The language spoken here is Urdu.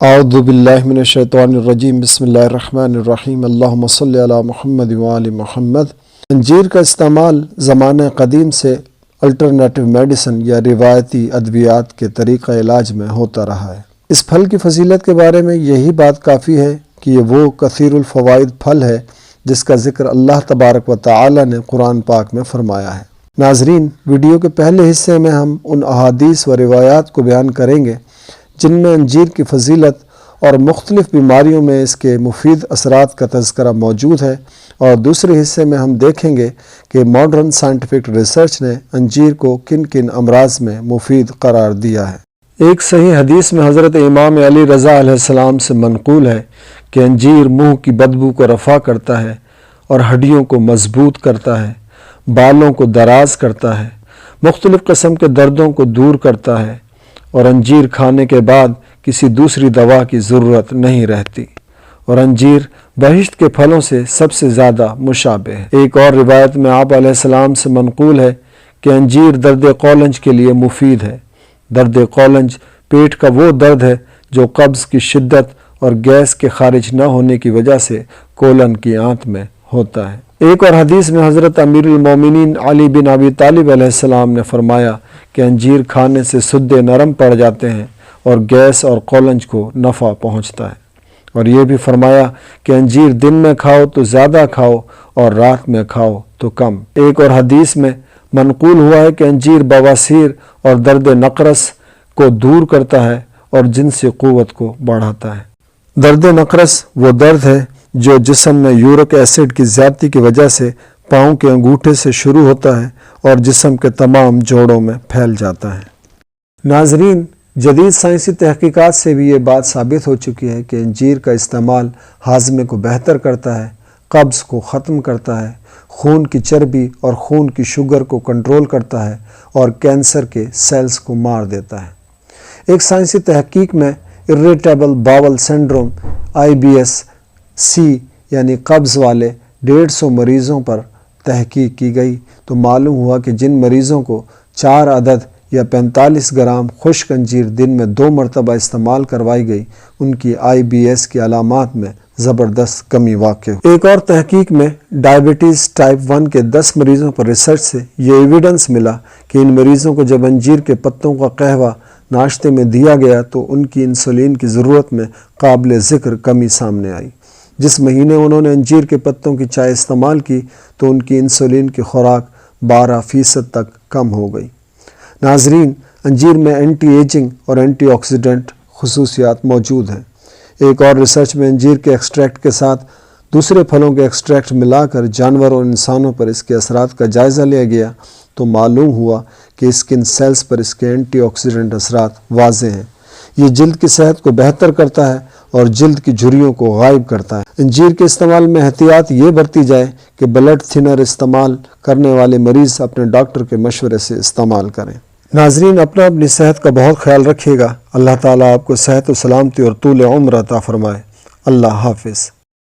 اعوذ باللہ من الشیطان الرجیم بسم اللہ الرحمن الرحیم اللہم صلی علی محمد وآل محمد۔ انجیر کا استعمال زمانہ قدیم سے الٹرنیٹو میڈیسن یا روایتی ادویات کے طریقہ علاج میں ہوتا رہا ہے۔ اس پھل کی فضیلت کے بارے میں یہی بات کافی ہے کہ یہ وہ کثیر الفوائد پھل ہے جس کا ذکر اللہ تبارک و تعالی نے قرآن پاک میں فرمایا ہے۔ ناظرین، ویڈیو کے پہلے حصے میں ہم ان احادیث و روایات کو بیان کریں گے جن میں انجیر کی فضیلت اور مختلف بیماریوں میں اس کے مفید اثرات کا تذکرہ موجود ہے، اور دوسرے حصے میں ہم دیکھیں گے کہ ماڈرن سائنٹیفک ریسرچ نے انجیر کو کن کن امراض میں مفید قرار دیا ہے۔ ایک صحیح حدیث میں حضرت امام علی رضا علیہ السلام سے منقول ہے کہ انجیر منہ کی بدبو کو رفع کرتا ہے اور ہڈیوں کو مضبوط کرتا ہے، بالوں کو دراز کرتا ہے، مختلف قسم کے دردوں کو دور کرتا ہے، اور انجیر کھانے کے بعد کسی دوسری دوا کی ضرورت نہیں رہتی، اور انجیر بہشت کے پھلوں سے سب سے زیادہ مشابہ ہے۔ ایک اور روایت میں آپ علیہ السلام سے منقول ہے کہ انجیر درد قولنج کے لیے مفید ہے۔ درد قولنج پیٹ کا وہ درد ہے جو قبض کی شدت اور گیس کے خارج نہ ہونے کی وجہ سے کولن کی آنت میں ہوتا ہے۔ ایک اور حدیث میں حضرت امیر المومنین علی بن ابی طالب علیہ السلام نے فرمایا کہ انجیر کھانے سے سدے نرم پڑ جاتے ہیں اور گیس اور قولنج کو نفع پہنچتا ہے، اور یہ بھی فرمایا کہ انجیر دن میں کھاؤ تو زیادہ کھاؤ اور رات میں کھاؤ تو کم۔ ایک اور حدیث میں منقول ہوا ہے کہ انجیر بواسیر اور درد نقرس کو دور کرتا ہے اور جنسی قوت کو بڑھاتا ہے۔ درد نقرس وہ درد ہے جو جسم میں یورک ایسڈ کی زیادتی کی وجہ سے پاؤں کے انگوٹھے سے شروع ہوتا ہے اور جسم کے تمام جوڑوں میں پھیل جاتا ہے۔ ناظرین، جدید سائنسی تحقیقات سے بھی یہ بات ثابت ہو چکی ہے کہ انجیر کا استعمال ہاضمے کو بہتر کرتا ہے، قبض کو ختم کرتا ہے، خون کی چربی اور خون کی شوگر کو کنٹرول کرتا ہے اور کینسر کے سیلز کو مار دیتا ہے۔ ایک سائنسی تحقیق میں Irritable bowel syndrome IBS-C یعنی قبض والے 150 مریضوں پر تحقیق کی گئی تو معلوم ہوا کہ جن مریضوں کو 4 عدد یا 45 گرام خشک انجیر دن میں 2 مرتبہ استعمال کروائی گئی، ان کی IBS کی علامات میں زبردست کمی واقع ہوئی۔ ایک اور تحقیق میں ڈائبٹیز ٹائپ 1 کے 10 مریضوں پر ریسرچ سے یہ ایویڈنس ملا کہ ان مریضوں کو جب انجیر کے پتوں کا قہوہ ناشتے میں دیا گیا تو ان کی انسولین کی ضرورت میں قابل ذکر کمی سامنے آئی۔ جس مہینے انہوں نے انجیر کے پتوں کی چائے استعمال کی تو ان کی انسولین کی خوراک 12% تک کم ہو گئی۔ ناظرین، انجیر میں اینٹی ایجنگ اور اینٹی آکسیڈنٹ خصوصیات موجود ہیں۔ ایک اور ریسرچ میں انجیر کے ایکسٹریکٹ کے ساتھ دوسرے پھلوں کے ایکسٹریکٹ ملا کر جانور اور انسانوں پر اس کے اثرات کا جائزہ لیا گیا تو معلوم ہوا کہ اسکن سیلز پر اس کے اینٹی آکسیڈنٹ اثرات واضح ہیں۔ یہ جلد کی صحت کو بہتر کرتا ہے اور جلد کی جھریوں کو غائب کرتا ہے۔ انجیر کے استعمال میں احتیاط یہ برتی جائے کہ بلڈ تھنر استعمال کرنے والے مریض اپنے ڈاکٹر کے مشورے سے استعمال کریں۔ ناظرین، اپنی صحت کا بہت خیال رکھیے گا۔ اللہ تعالیٰ آپ کو صحت و سلامتی اور طول عمر عطا فرمائے۔ اللہ حافظ۔